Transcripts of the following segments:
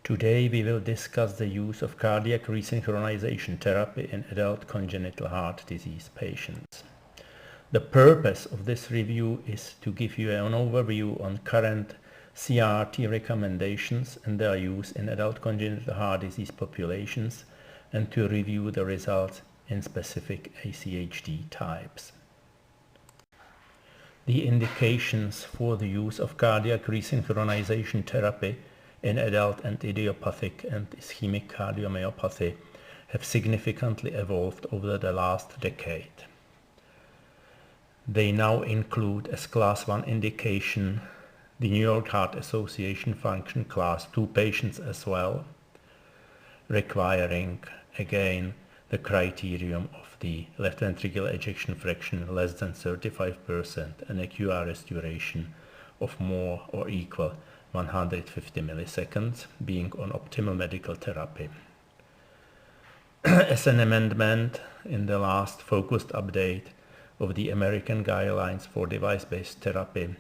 Today we will discuss the use of cardiac resynchronization therapy in adult congenital heart disease patients. The purpose of this review is to give you an overview on current CRT recommendations and their use in adult congenital heart disease populations, and to review the results in specific ACHD types. The indications for the use of cardiac resynchronization therapy in adult and idiopathic and ischemic cardiomyopathy have significantly evolved over the last decade. They now include as Class 1 indication the New York Heart Association function Class 2 patients as well, requiring again the criterion of the left ventricular ejection fraction less than 35% and a QRS duration of more or equal 150 milliseconds, being on optimal medical therapy. As an amendment in the last focused update of the American Guidelines for Device-Based Therapy,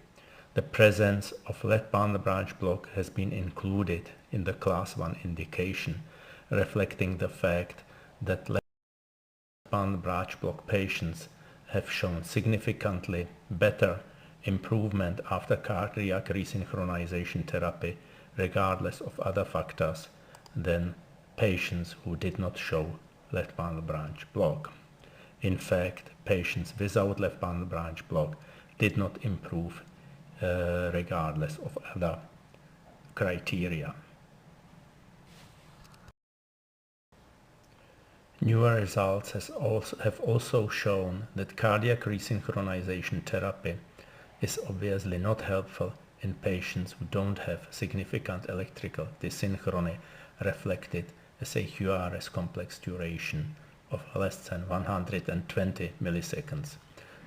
the presence of left bundle branch block has been included in the Class 1 indication, reflecting the fact that left bundle branch block patients have shown significantly better improvement after cardiac resynchronization therapy, regardless of other factors, than patients who did not show left bundle branch block. In fact, patients without left bundle branch block did not improve regardless of other criteria. Newer results have also shown that cardiac resynchronization therapy is obviously not helpful in patients who don't have significant electrical dysynchrony reflected as a QRS complex duration of less than 120 milliseconds.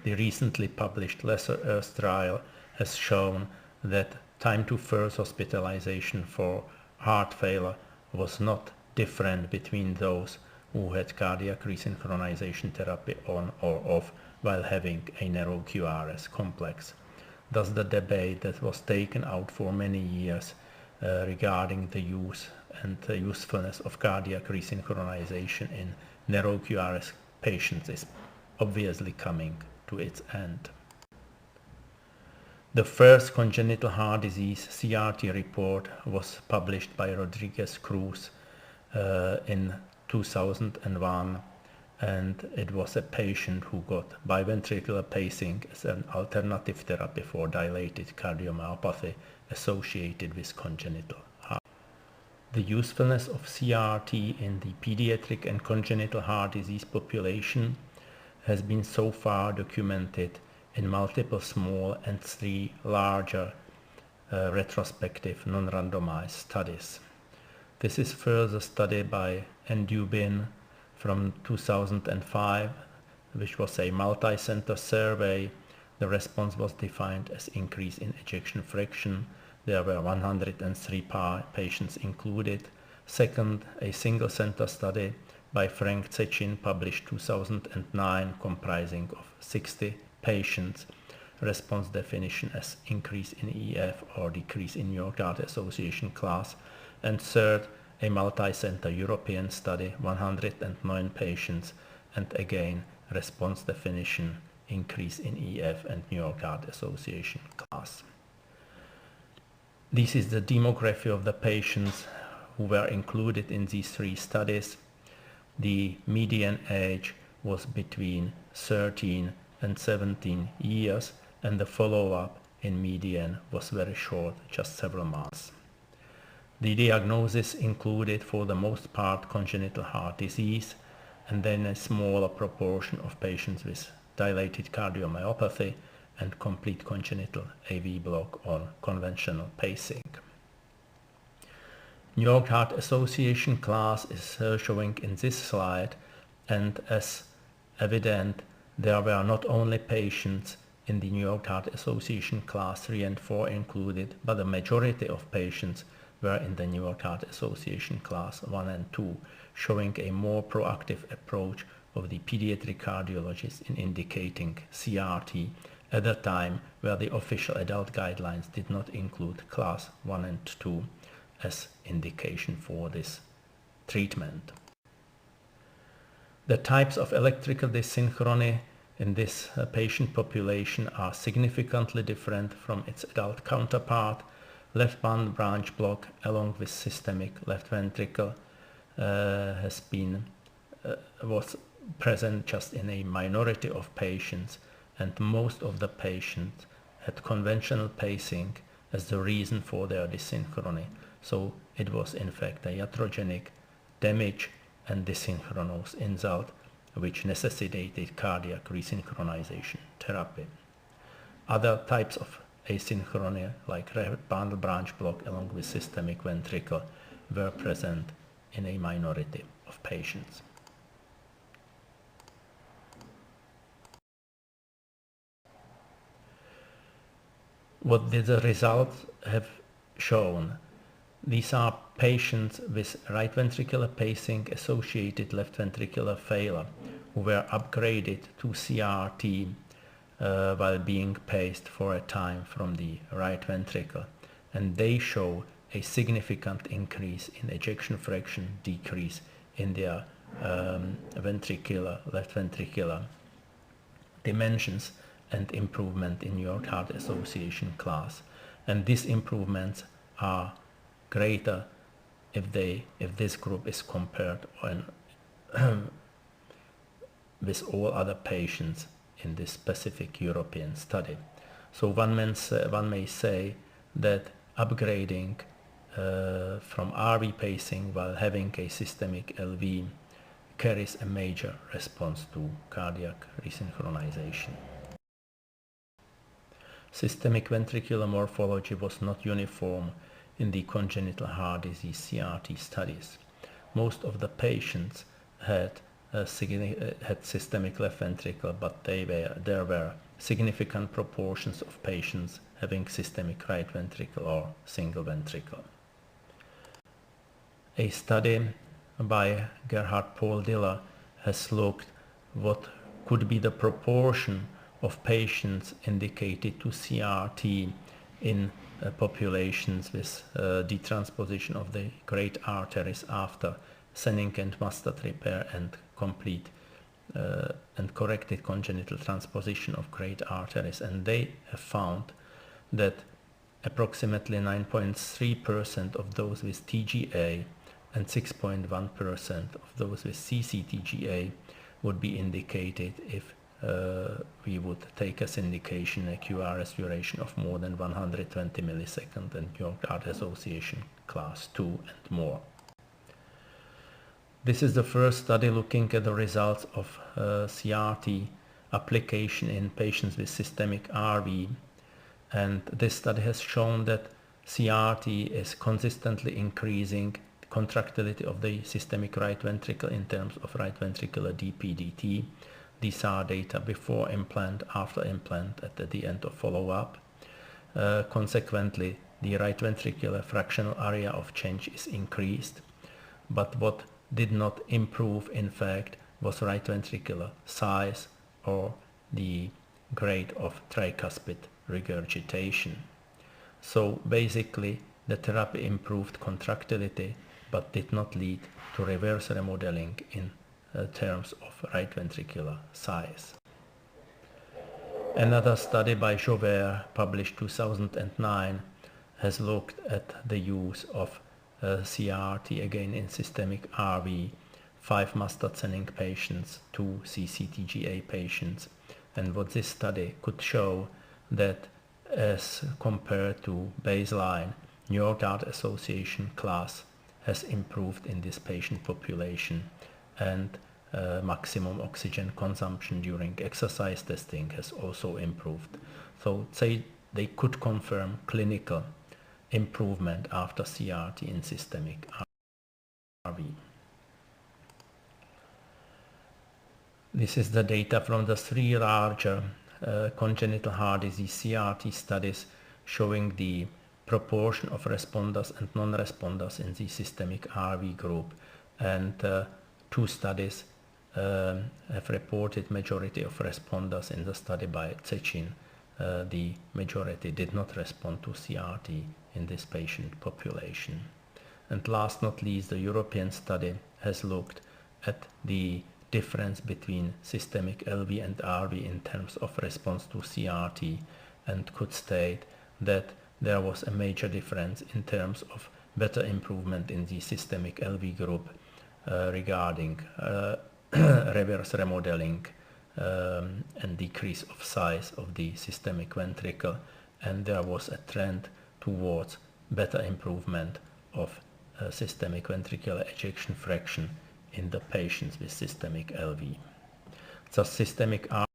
The recently published Lectur trial has shown that time to first hospitalization for heart failure was not different between those who had cardiac resynchronization therapy on or off while having a narrow QRS complex. Thus the debate that was taken out for many years regarding the use and the usefulness of cardiac resynchronization in narrow QRS patients is obviously coming to its end. The first congenital heart disease CRT report was published by Rodriguez Cruz in 2001, and it was a patient who got biventricular pacing as an alternative therapy for dilated cardiomyopathy associated with congenital heart. The usefulness of CRT in the pediatric and congenital heart disease population has been so far documented in multiple small and 3 larger retrospective non-randomized studies. This is further studied by Dubin from 2005, which was a multi-center survey. The response was defined as increase in ejection fraction. There were 103 patients included. Second, a single-center study by Frank Cechin, published 2009, comprising of 60 patients. Response definition as increase in EF or decrease in New York Heart Association class. And third, a multi-center European study, 109 patients, and again, response definition, increase in EF and New York Heart Association class. This is the demography of the patients who were included in these 3 studies. The median age was between 13 and 17 years, and the follow-up in median was very short, just several months. The diagnosis included for the most part congenital heart disease, and then a smaller proportion of patients with dilated cardiomyopathy and complete congenital AV block on conventional pacing. New York Heart Association class is showing in this slide, and as evident, there were not only patients in the New York Heart Association class 3 and 4 included, but the majority of patients were in the New York Heart Association class 1 and 2, showing a more proactive approach of the pediatric cardiologists in indicating CRT at a time where the official adult guidelines did not include class 1 and 2, as indication for this treatment. The types of electrical dyssynchrony in this patient population are significantly different from its adult counterpart. Left band branch block along with systemic left ventricle was present just in a minority of patients, and most of the patients had conventional pacing as the reason for their dyssynchrony. So it was in fact a iatrogenic damage and dysynchronous insult which necessitated cardiac resynchronization therapy. Other types of asynchrony like left bundle branch block along with systemic ventricle were present in a minority of patients. What did the results have shown? These are patients with right ventricular pacing associated left ventricular failure who were upgraded to CRT while being paced for a time from the right ventricle, and they show a significant increase in ejection fraction, decrease in their left ventricular dimensions, and improvement in New York Heart Association class. And these improvements are greater if this group is compared with all other patients in this specific European study. So one may say that upgrading from RV pacing while having a systemic LV carries a major response to cardiac resynchronization. Systemic ventricular morphology was not uniform in the congenital heart disease CRT studies. Most of the patients had systemic left ventricle, but there were significant proportions of patients having systemic right ventricle or single ventricle. A study by Gerhard Paul Diller has looked what could be the proportion of patients indicated to CRT in populations with detransposition of the great arteries after Senning and Mustard repair and complete and corrected congenital transposition of great arteries, and they have found that approximately 9.3% of those with TGA and 6.1% of those with CCTGA would be indicated if we would take as indication a QRS duration of more than 120 milliseconds and New York Heart Association class 2 and more. This is the first study looking at the results of CRT application in patients with systemic RV, and this study has shown that CRT is consistently increasing the contractility of the systemic right ventricle in terms of right ventricular DPDT. These are data before implant, after implant, at the end of follow-up. Consequently, the right ventricular fractional area of change is increased, but what did not improve in fact was right ventricular size or the grade of tricuspid regurgitation. So basically the therapy improved contractility but did not lead to reverse remodeling in terms of right ventricular size. Another study by Joubert, published 2009, has looked at the use of CRT again in systemic RV, 5 mustard Senning patients, 2 CCTGA patients, and what this study could show that as compared to baseline, New York Heart Association class has improved in this patient population, and maximum oxygen consumption during exercise testing has also improved. So they could confirm clinical improvement after CRT in systemic RV. This is the data from the 3 larger congenital heart disease CRT studies showing the proportion of responders and non-responders in the systemic RV group, and 2 studies have reported majority of responders in the study by Cechin. The majority did not respond to CRT in this patient population. And last not least, the European study has looked at the difference between systemic LV and RV in terms of response to CRT, and could state that there was a major difference in terms of better improvement in the systemic LV group regarding reverse remodeling and decrease of size of the systemic ventricle, and there was a trend towards better improvement of systemic ventricular ejection fraction in the patients with systemic LV. Thus, systemic RV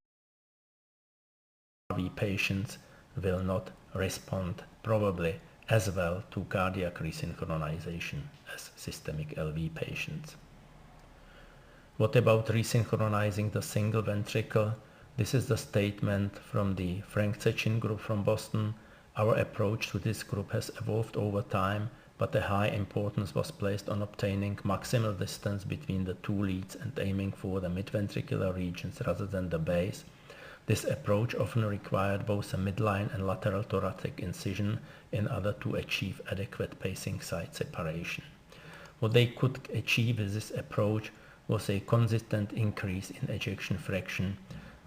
patients will not respond probably as well to cardiac resynchronization as systemic LV patients. What about resynchronizing the single ventricle? This is the statement from the Frank Sechin group from Boston. Our approach to this group has evolved over time, but a high importance was placed on obtaining maximal distance between the two leads and aiming for the midventricular regions rather than the base. This approach often required both a midline and lateral thoracic incision in order to achieve adequate pacing site separation. What they could achieve with this approach was a consistent increase in ejection fraction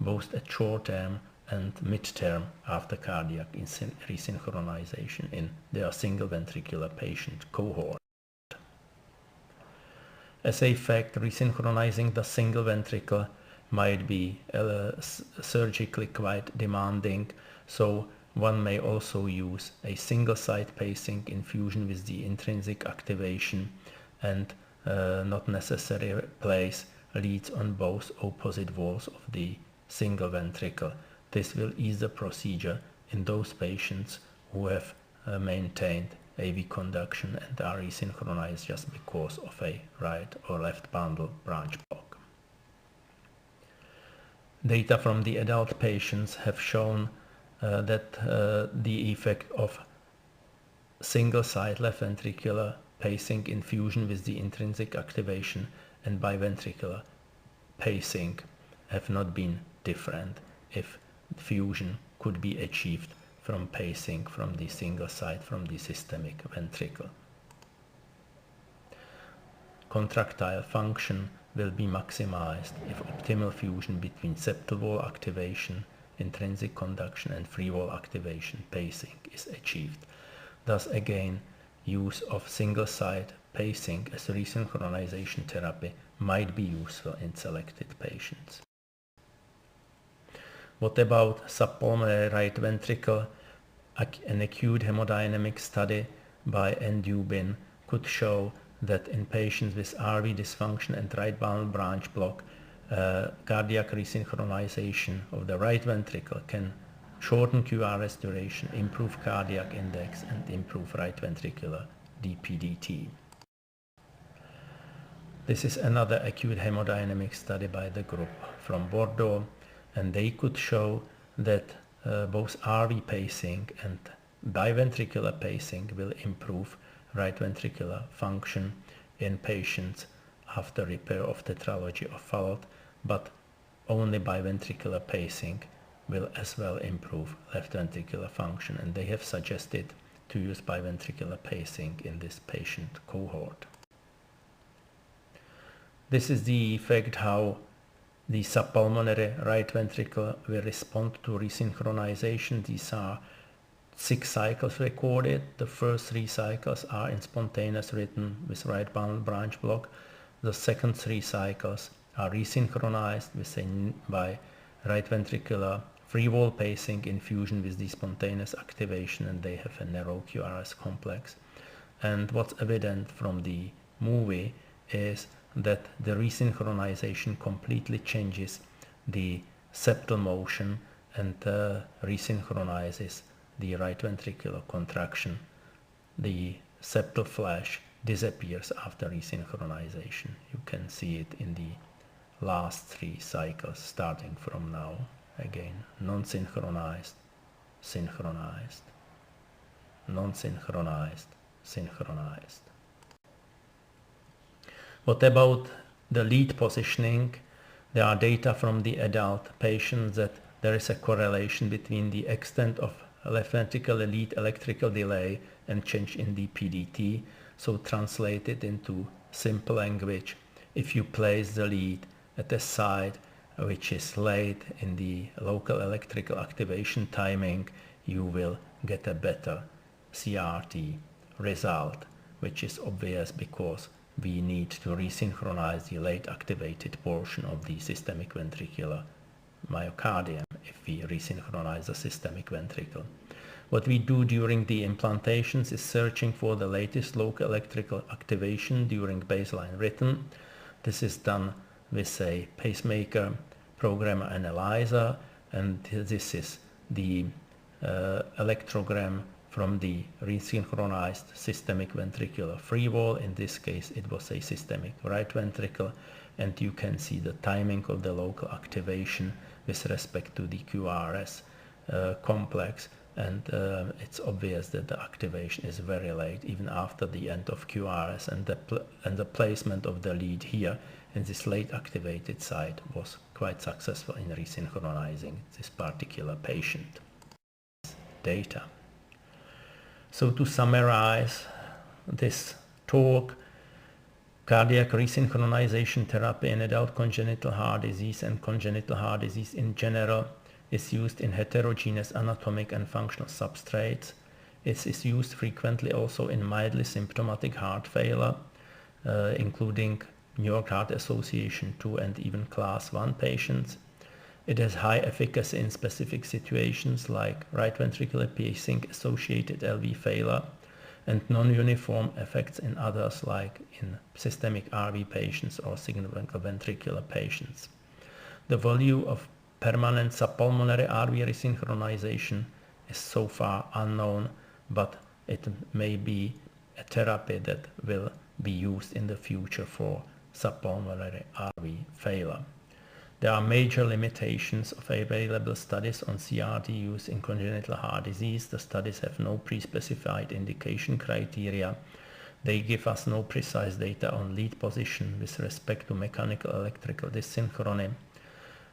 both at short term and mid-term after cardiac resynchronization in their single ventricular patient cohort. As a fact, resynchronizing the single ventricle might be surgically quite demanding, so one may also use a single site pacing infusion with the intrinsic activation and not necessarily place leads on both opposite walls of the single ventricle. This will ease the procedure in those patients who have maintained AV conduction and are resynchronized just because of a right or left bundle branch block. Data from the adult patients have shown that the effect of single site left ventricular pacing infusion with the intrinsic activation and biventricular pacing have not been different if fusion could be achieved from pacing from the single site from the systemic ventricle. Contractile function will be maximized if optimal fusion between septal wall activation, intrinsic conduction and free wall activation pacing is achieved. Thus again, use of single site pacing as resynchronization therapy might be useful in selected patients. What about subpulmonary right ventricle? An acute hemodynamic study by N. Dubin could show that in patients with RV dysfunction and right bundle branch block, cardiac resynchronization of the right ventricle can shorten QRS duration, improve cardiac index, and improve right ventricular DPDT. This is another acute hemodynamic study by the group from Bordeaux, and they could show that both RV pacing and biventricular pacing will improve right ventricular function in patients after repair of tetralogy or fault, but only biventricular pacing will as well improve left ventricular function, and they have suggested to use biventricular pacing in this patient cohort. This is the effect how the subpulmonary right ventricle will respond to resynchronization. These are 6 cycles recorded. The first 3 cycles are in spontaneous rhythm with right bundle branch block. The second 3 cycles are resynchronized by right ventricular free wall pacing infusion with the spontaneous activation, and they have a narrow QRS complex. And what's evident from the movie is that the resynchronization completely changes the septal motion and resynchronizes the right ventricular contraction. The septal flash disappears after resynchronization. You can see it in the last 3 cycles starting from now. Again, non-synchronized, synchronized, non-synchronized, synchronized. What about the lead positioning? There are data from the adult patients that there is a correlation between the extent of left ventricular lead electrical delay and change in DPDT. So translated into simple language, if you place the lead at a site which is late in the local electrical activation timing, you will get a better CRT result, which is obvious because we need to resynchronize the late activated portion of the systemic ventricular myocardium if we resynchronize the systemic ventricle. What we do during the implantations is searching for the latest local electrical activation during baseline rhythm. This is done with a pacemaker programmer analyzer, and this is the electrogram from the resynchronized systemic ventricular free wall. In this case it was a systemic right ventricle, and you can see the timing of the local activation with respect to the QRS complex, and it's obvious that the activation is very late even after the end of QRS, and the placement of the lead here in this late activated site was quite successful in resynchronizing this particular patient. Data. So to summarize this talk, cardiac resynchronization therapy in adult congenital heart disease and congenital heart disease in general is used in heterogeneous anatomic and functional substrates. It is used frequently also in mildly symptomatic heart failure, including New York Heart Association 2 and even Class 1 patients. It has high efficacy in specific situations like right ventricular pacing associated LV failure, and non-uniform effects in others like in systemic RV patients or significant ventricular patients. The value of permanent subpulmonary RV resynchronization is so far unknown, but it may be a therapy that will be used in the future for subpulmonary RV failure. There are major limitations of available studies on CRT use in congenital heart disease. The studies have no pre-specified indication criteria. They give us no precise data on lead position with respect to mechanical electrical dysynchrony.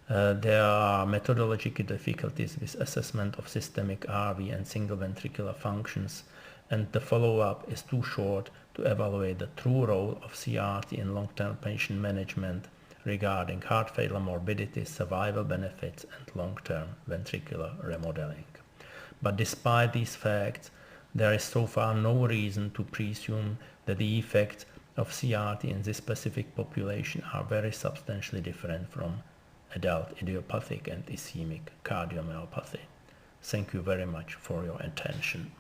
There are methodological difficulties with assessment of systemic RV and single ventricular functions, and the follow-up is too short to evaluate the true role of CRT in long-term patient management regarding heart failure morbidity, survival benefits, and long-term ventricular remodeling. But despite these facts, there is so far no reason to presume that the effects of CRT in this specific population are very substantially different from adult idiopathic and ischemic cardiomyopathy. Thank you very much for your attention.